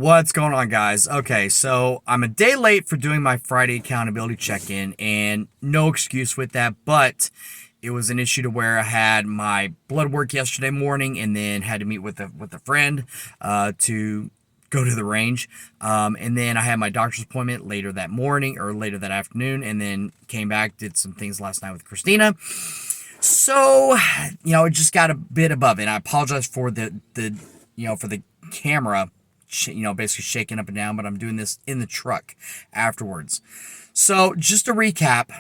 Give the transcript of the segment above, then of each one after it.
What's going on, guys? Okay, so I'm a day late for doing my Friday accountability check-in, and no excuse with that, but it was an issue to where I had my blood work yesterday morning and then had to meet with a friend to go to the range. And then I had my doctor's appointment later that morning or later that afternoon, and then came back, did some things last night with Christina. So, it just got a bit above it. And I apologize for for the camera, basically shaking up and down, but I'm doing this in the truck afterwards. So just to recap,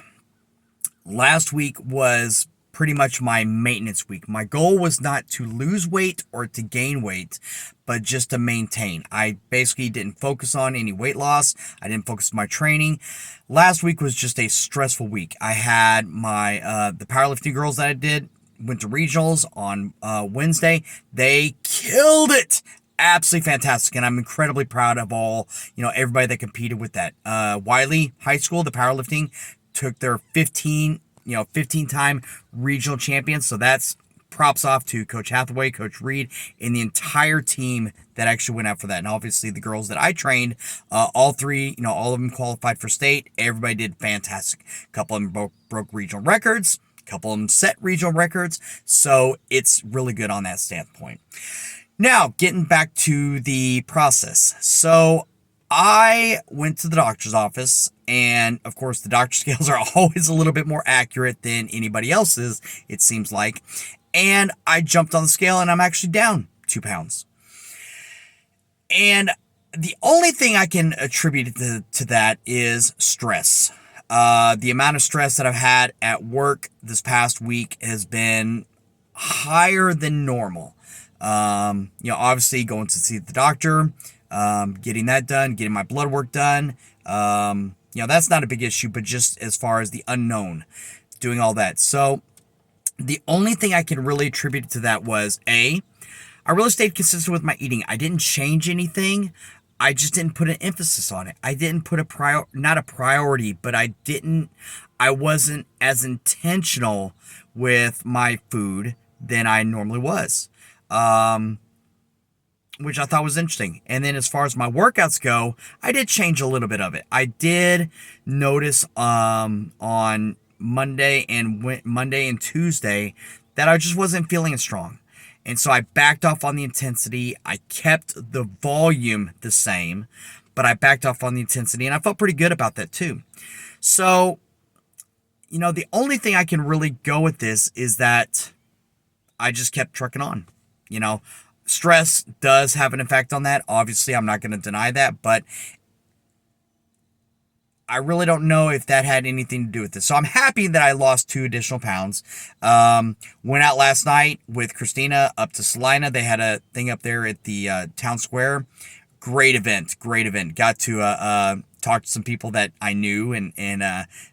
last week was pretty much my maintenance week. My goal was not to lose weight or to gain weight, but just to maintain. I basically didn't focus on any weight loss. I didn't focus on my training. Last week was just a stressful week. I had my the powerlifting girls that I did went to regionals on Wednesday. They killed it. Absolutely fantastic, and I'm incredibly proud of everybody that competed with that. Wiley High School, the powerlifting, took their 15-time regional champions, so that's props off to Coach Hathaway, Coach Reed, and the entire team that actually went out for that. And obviously the girls that I trained, all three, all of them qualified for state. Everybody did fantastic. A couple of them broke regional records, a couple of them set regional records, so it's really good on that standpoint. Now, getting back to the process. So I went to the doctor's office, and of course the doctor scales are always a little bit more accurate than anybody else's, it seems like. And I jumped on the scale, and I'm actually down 2 pounds. And the only thing I can attribute to that is stress. The amount of stress that I've had at work this past week has been higher than normal. Obviously going to see the doctor, getting that done, getting my blood work done. That's not a big issue, but just as far as the unknown, doing all that. So the only thing I can really attribute to that was I really stayed consistent with my eating. I didn't change anything. I just didn't put an emphasis on it. I didn't put not a priority, but I wasn't as intentional with my food than I normally was. Which I thought was interesting. And then as far as my workouts go, I did change a little bit of it. I did notice on Monday and Tuesday that I just wasn't feeling as strong. And so I backed off on the intensity. I kept the volume the same, but I backed off on the intensity, and I felt pretty good about that too. So, the only thing I can really go with this is that I just kept trucking on. Stress does have an effect on that. Obviously, I'm not going to deny that, but I really don't know if that had anything to do with this. So I'm happy that I lost 2 additional pounds. Went out last night with Christina up to Salina. They had a thing up there at the town square. Great event. Got to talk to some people that I knew, and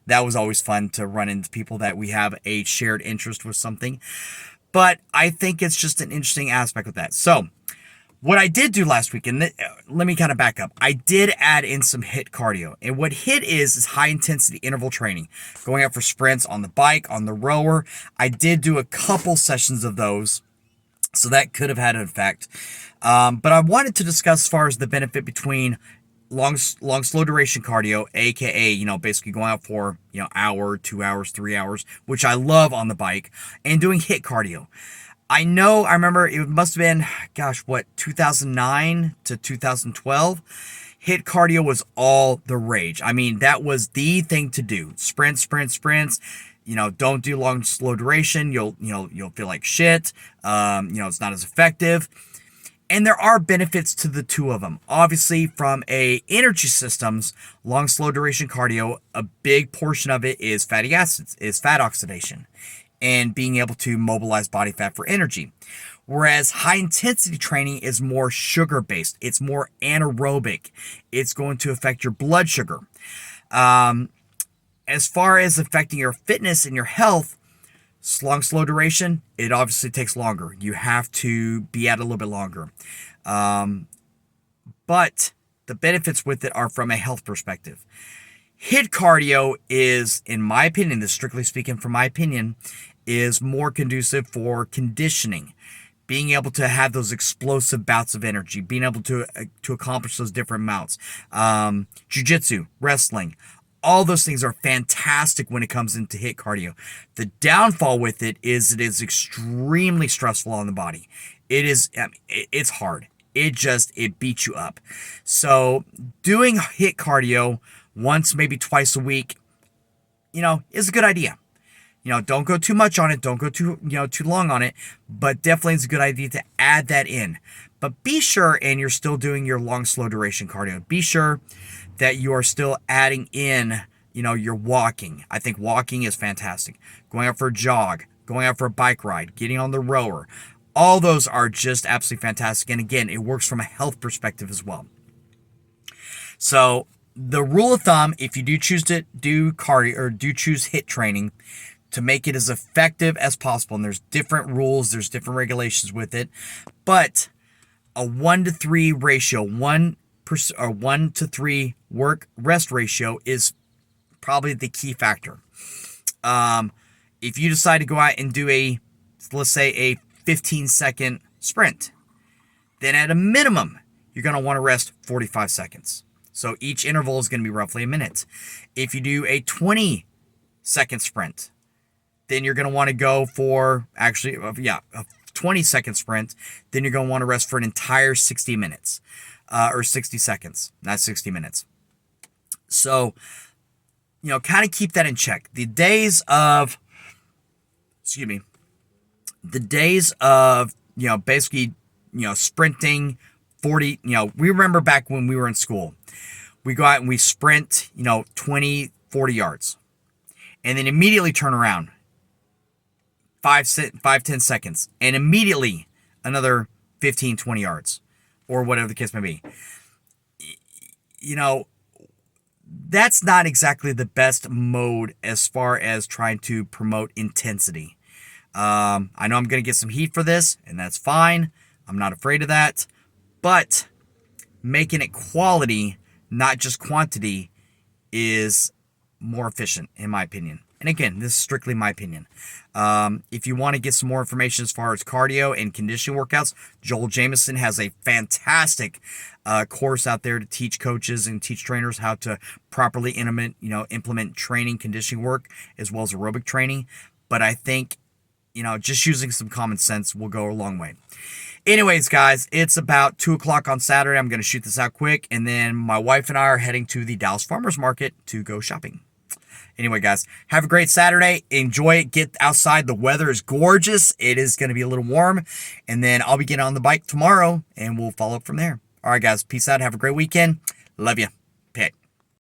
that was always fun to run into people that we have a shared interest with something. But I think it's just an interesting aspect of that. So what I did do last week, and let me kind of back up. I did add in some HIIT cardio. And what HIIT is high intensity interval training. Going out for sprints on the bike, on the rower. I did do a couple sessions of those, so that could have had an effect. But I wanted to discuss as far as the benefit between long slow duration cardio, aka basically going out for hour, 2 hours, 3 hours, which I love on the bike, and doing HIIT cardio. I remember it must have been 2009 to 2012. HIIT cardio was all the rage. I mean, that was the thing to do. Sprints. Don't do long slow duration. You'll feel like shit. It's not as effective. And there are benefits to the two of them. Obviously, from a energy systems, long, slow duration cardio, a big portion of it is fatty acids, is fat oxidation, and being able to mobilize body fat for energy. Whereas high intensity training is more sugar based. It's more anaerobic. It's going to affect your blood sugar. As far as affecting your fitness and your health, long, slow duration, it obviously takes longer. You have to be at a little bit longer. But the benefits with it are from a health perspective. HIIT cardio is, in my opinion, this strictly speaking from my opinion, is more conducive for conditioning. being able to have those explosive bouts of energy, being able to accomplish those different mounts, jiu-jitsu, wrestling, all those things are fantastic when it comes into HIIT cardio. The downfall with it is extremely stressful on the body. It's hard. It beats you up. So doing HIIT cardio once, maybe twice a week, is a good idea. Don't go too much on it. Don't go too long on it. But definitely it's a good idea to add that in. But be sure, and you're still doing your long, slow duration cardio. Be sure that you are still adding in, your walking. I think walking is fantastic. Going out for a jog, going out for a bike ride, getting on the rower. All those are just absolutely fantastic. And again, it works from a health perspective as well. So the rule of thumb, if you do choose to do cardio or do choose HIIT training, to make it as effective as possible, and there's different rules, there's different regulations with it, but a 1-to-3 ratio, 1-to-3 work rest ratio is probably the key factor. If you decide to go out and do let's say a 15-second sprint, then at a minimum, you're going to want to rest 45 seconds. So each interval is going to be roughly a minute. If you do a 20-second sprint, then you're going to want to go for a 20-second sprint. Then you're going to want to rest for an entire 60 minutes or 60 seconds, not 60 minutes. So, kind of keep that in check. The days of, basically, sprinting 40, we remember back when we were in school, we go out and we sprint, 20, 40 yards and then immediately turn around 5-10 seconds and immediately another 15, 20 yards or whatever the case may be. That's not exactly the best mode as far as trying to promote intensity. I know I'm going to get some heat for this, and that's fine. I'm not afraid of that. But making it quality, not just quantity, is more efficient, in my opinion. And again, this is strictly my opinion. If you want to get some more information as far as cardio and conditioning workouts, Joel Jamieson has a fantastic course out there to teach coaches and teach trainers how to properly implement training, conditioning work, as well as aerobic training. But I think, just using some common sense will go a long way. Anyways, guys, it's about 2 o'clock on Saturday. I'm going to shoot this out quick. And then my wife and I are heading to the Dallas Farmers Market to go shopping. Anyway, guys, have a great Saturday. Enjoy it. Get outside. The weather is gorgeous. It is going to be a little warm. And then I'll be getting on the bike tomorrow, and we'll follow up from there. All right, guys. Peace out. Have a great weekend. Love you. Pick.